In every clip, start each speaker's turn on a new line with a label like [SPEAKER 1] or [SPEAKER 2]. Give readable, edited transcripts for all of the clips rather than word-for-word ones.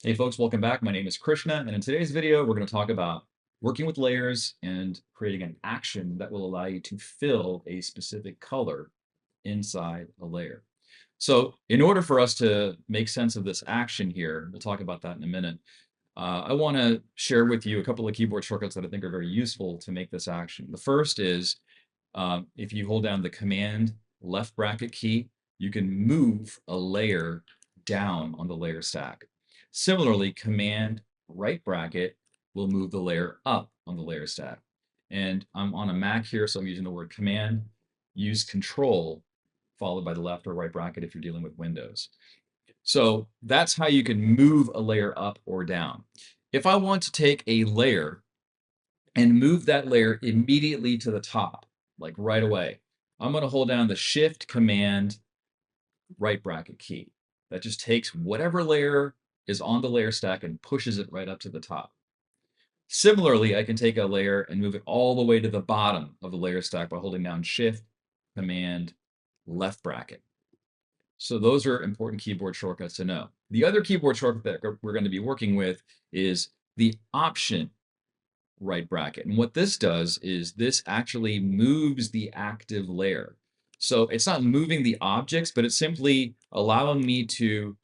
[SPEAKER 1] Hey folks, welcome back. My name is Krishna, and in today's video, we're going to talk about working with layers and creating an action that will allow you to fill a specific color inside a layer. So in order for us to make sense of this action here, we'll talk about that in a minute, I want to share with you a couple of keyboard shortcuts that I think are very useful to make this action. The first is if you hold down the Command left bracket key, you can move a layer down on the layer stack. Similarly, Command right bracket will move the layer up on the layer stack. And I'm on a Mac here, so I'm using the word Command. Use Control followed by the left or right bracket if you're dealing with Windows. So that's how you can move a layer up or down. If I want to take a layer and move that layer immediately to the top, like right away, I'm going to hold down the Shift Command right bracket key. That just takes whatever layer is on the layer stack and pushes it right up to the top. Similarly, I can take a layer and move it all the way to the bottom of the layer stack by holding down Shift Command left bracket. So those are important keyboard shortcuts to know. The other keyboard shortcut that we're going to be working with is the Option right bracket. And what this does is this actually moves the active layer. So it's not moving the objects, but it's simply allowing me to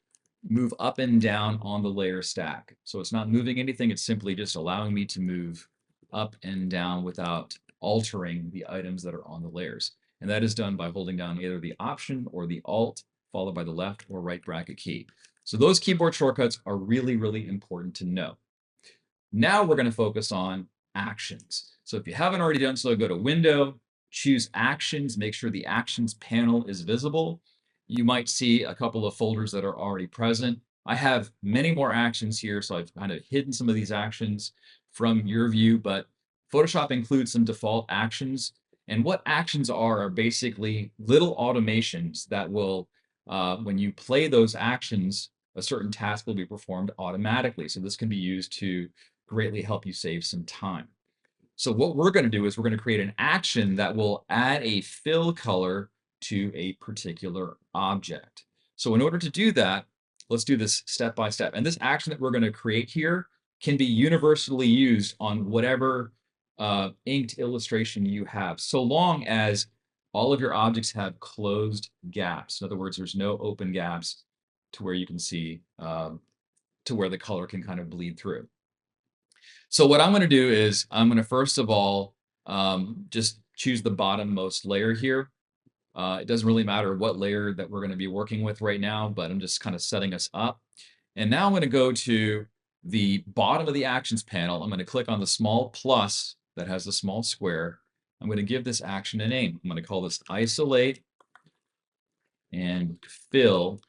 [SPEAKER 1] move up and down on the layer stack. So it's not moving anything, it's simply just allowing me to move up and down without altering the items that are on the layers. And that is done by holding down either the Option or the Alt, followed by the left or right bracket key. So those keyboard shortcuts are really, really important to know. Now we're going to focus on actions. So if you haven't already done so, go to Window, choose Actions, make sure the Actions panel is visible. You might see a couple of folders that are already present. I have many more actions here, so I've kind of hidden some of these actions from your view, but Photoshop includes some default actions. And what actions are basically little automations that will, when you play those actions, a certain task will be performed automatically. So this can be used to greatly help you save some time. So what we're going to do is we're going to create an action that will add a fill color to a particular object. So in order to do that, let's do this step by step. And this action that we're going to create here can be universally used on whatever inked illustration you have, so long as all of your objects have closed gaps. In other words, there's no open gaps to where you can see to where the color can kind of bleed through. So what I'm going to do is I'm going to first of all just choose the bottommost layer here. It doesn't really matter what layer that we're going to be working with right now, but I'm just kind of setting us up. And now I'm going to go to the bottom of the Actions panel. I'm going to click on the small plus that has the small square. I'm going to give this action a name. I'm going to call this Isolate and Fill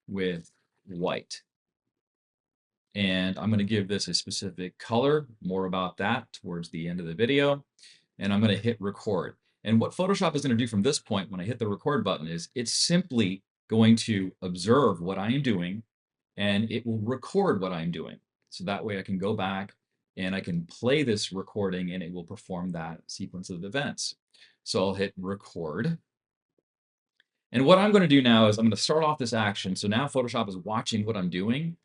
[SPEAKER 1] with White. And I'm going to give this a specific color, more about that towards the end of the video. And I'm going to hit record. And what Photoshop is going to do from this point when I hit the record button is it's simply going to observe what I am doing and it will record what I'm doing. So that way I can go back and I can play this recording and it will perform that sequence of events. So I'll hit record. And what I'm going to do now is I'm going to start off this action. So now Photoshop is watching what I'm doing.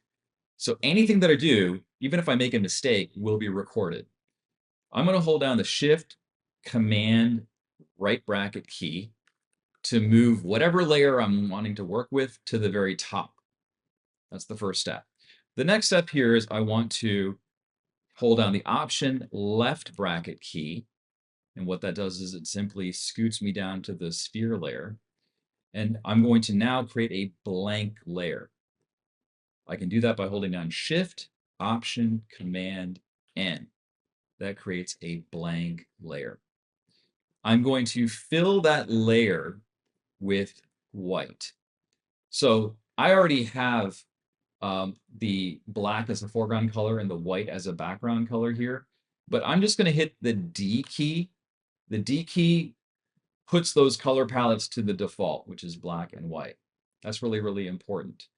[SPEAKER 1] So anything that I do, even if I make a mistake, will be recorded. I'm going to hold down the Shift Command right bracket key to move whatever layer I'm wanting to work with to the very top. That's the first step. The next step here is I want to hold down the Option left bracket key. And what that does is it simply scoots me down to the sphere layer. And I'm going to now create a blank layer. I can do that by holding down Shift, Option, Command, N. That creates a blank layer. I'm going to fill that layer with white. So I already have the black as a foreground color and the white as a background color here, but I'm just going to hit the D key. The D key puts those color palettes to the default, which is black and white. That's really, really important.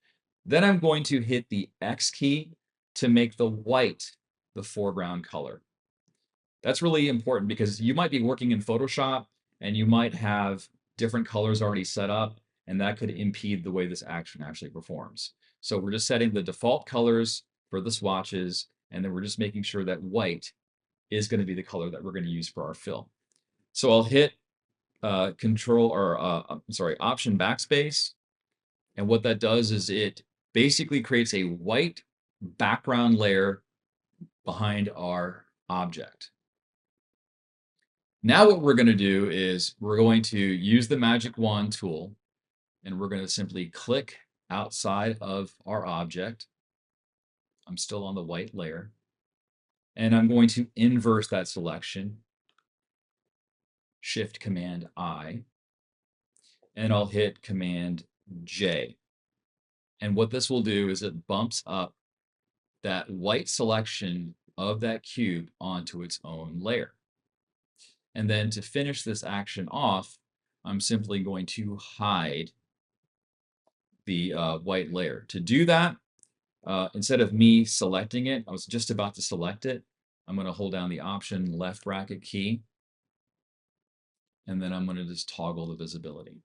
[SPEAKER 1] Then I'm going to hit the X key to make the white the foreground color. That's really important because you might be working in Photoshop and you might have different colors already set up, and that could impede the way this action actually performs. So we're just setting the default colors for the swatches, and then we're just making sure that white is going to be the color that we're going to use for our fill. So I'll hit Option Backspace, and what that does is it basically creates a white background layer behind our object. Now what we're going to do is we're going to use the magic wand tool, and we're going to simply click outside of our object. I'm still on the white layer, and I'm going to inverse that selection, Shift Command I, and I'll hit Command J. And what this will do is it bumps up that white selection of that cube onto its own layer. And then to finish this action off, I'm simply going to hide the white layer. To do that, instead of me selecting it, I was just about to select it. I'm going to hold down the Option left bracket key, and then I'm going to just toggle the visibility.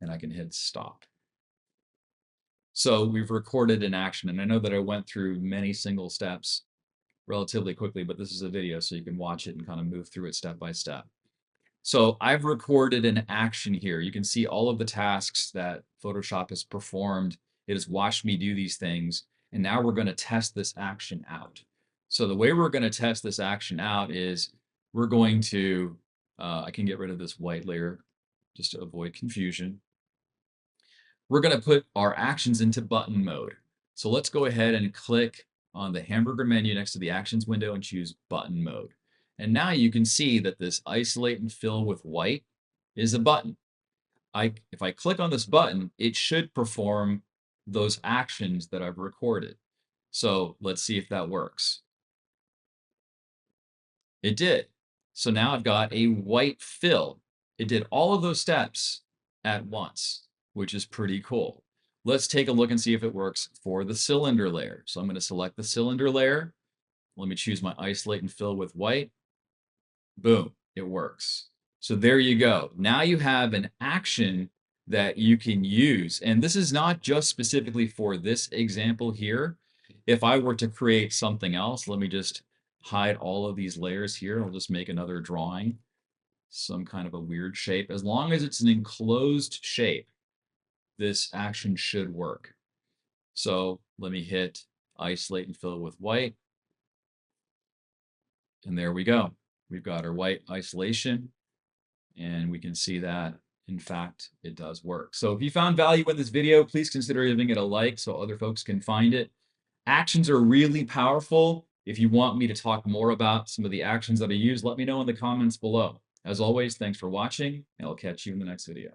[SPEAKER 1] And I can hit stop. So we've recorded an action, and I know that I went through many single steps relatively quickly, but this is a video, so you can watch it and kind of move through it step by step. So I've recorded an action here. You can see all of the tasks that Photoshop has performed. It has watched me do these things, and now we're going to test this action out. So the way we're going to test this action out is we're going to, I can get rid of this white layer just to avoid confusion. We're going to put our actions into button mode. So let's go ahead and click on the hamburger menu next to the actions window and choose button mode. And now you can see that this isolate and fill with white is a button. If I click on this button, it should perform those actions that I've recorded. So let's see if that works. It did. So now I've got a white fill. It did all of those steps at once, which is pretty cool. Let's take a look and see if it works for the cylinder layer. So I'm going to select the cylinder layer. Let me choose my isolate and fill with white. Boom, it works. So there you go. Now you have an action that you can use. And this is not just specifically for this example here. If I were to create something else, let me just hide all of these layers here. I'll just make another drawing, some kind of a weird shape. As long as it's an enclosed shape, this action should work. So let me hit isolate and fill with white. And there we go. We've got our white isolation, and we can see that, in fact, it does work. So if you found value in this video, please consider giving it a like so other folks can find it. Actions are really powerful. If you want me to talk more about some of the actions that I use, let me know in the comments below. As always, thanks for watching, and I'll catch you in the next video.